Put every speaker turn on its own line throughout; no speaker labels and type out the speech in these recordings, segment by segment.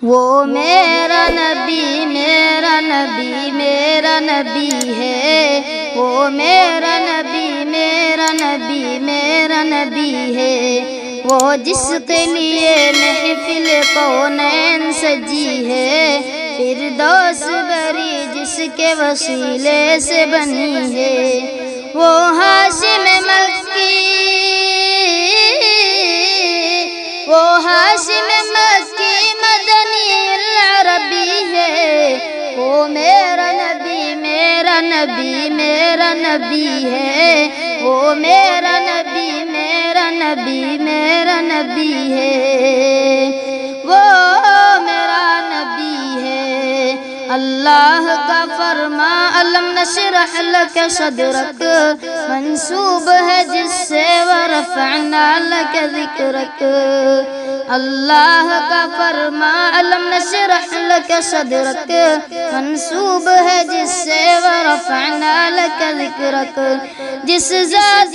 وہ میرا نبی میرا نبی میرا نبی ہے، وہ میرا نبی میرا نبی میرا نبی ہے، وہ جس کے لیے محفل کونین سجی ہے، فردوس بری جس کے وسیلے سے بنی ہے، وہ ہاشم مکی، وہ ہاشم مکی مدنی العربی ہے، وہ میرا نبی میرا نبی میرا نبی ہے، وہ میرا نبی میرا نبی میرا نبی ہے، وہ میرا نبی ہے۔ اللہ کا فرما الم نشرح لک صدرک منسوب ہے جس سے ورفعنا لک ذکرک۔ اللہ کا فرما الم نشرح لک صدرک منسوب ہے جس سے ورفعنا لک ذکرک، جس ذات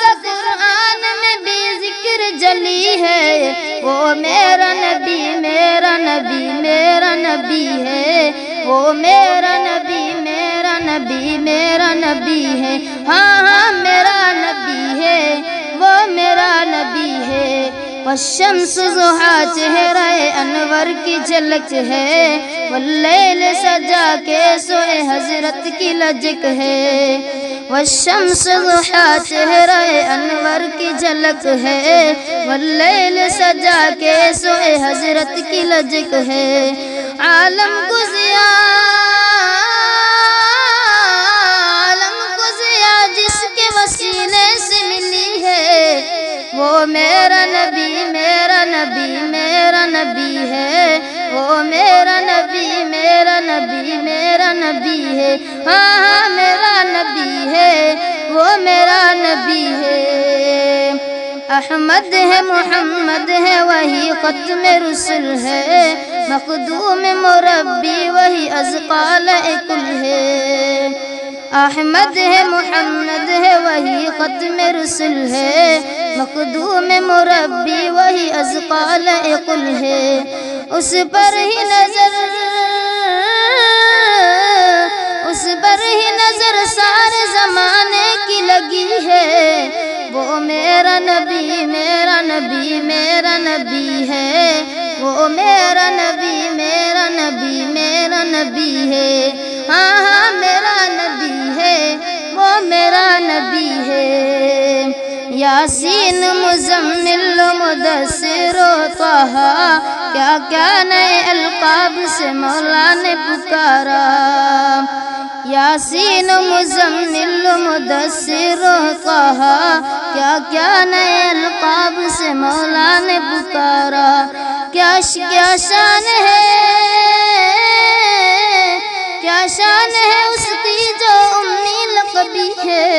کا قرآن میں بھی ذکر جلی ہے، وہ میرا نبی میرا نبی میرا نبی ہے، وہ میرا نبی میرا نبی میرا نبی ہے، ہاں ہاں میرا نبی ہے، وہ میرا نبی ہے۔ والشمس ضحیٰ چہرہ انور کی جھلک ہے، واللیل سجا کے سوئے حضرت کی لجک ہے، والشمس ضحیٰ چہرہ انور کی جھلک ہے، واللیل سجا کے سوئے حضرت کی لجک ہے، عالم کو ضیاء جس کے وسیلے سے ملی ہے، وہ میرا نبی میرا نبی میرا نبی ہے، وہ میرا نبی میرا نبی میرا نبی ہے، ہاں ہاں میرا نبی ہے، وہ میرا نبی ہے۔ احمد ہے محمد ہے وہی ختم رسل ہے، مخدوم مربی وہی ازقال کل ہے، احمد ہے محمد ہے وہی ختم رسل ہے، مخدوم مربی وہی ازقال کل ہے، اس پر ہی نظر سارے زمانے کی لگی ہے، وہ میرا نبی میرا نبی میرا نبی ہے، وہ میرا نبی میرا نبی میرا نبی ہے، ہاں ہاں میرا نبی ہے، وہ میرا نبی ہے۔ یاسین مزمل مدثر و طہا کیا کیا نئے القاب سے مولا نے پکارا، یاسین مزمل مدثر و طہا کیا کیا نئے القاب سے مولا نے پکارا، کیا شان ہے اس کی جو امی لقبی ہے،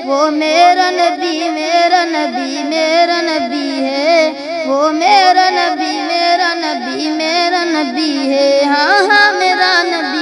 وہ میرا نبی میرا نبی میرا نبی ہے، وہ میرا نبی میرا نبی میرا نبی ہے، ہاں ہاں میرا نبی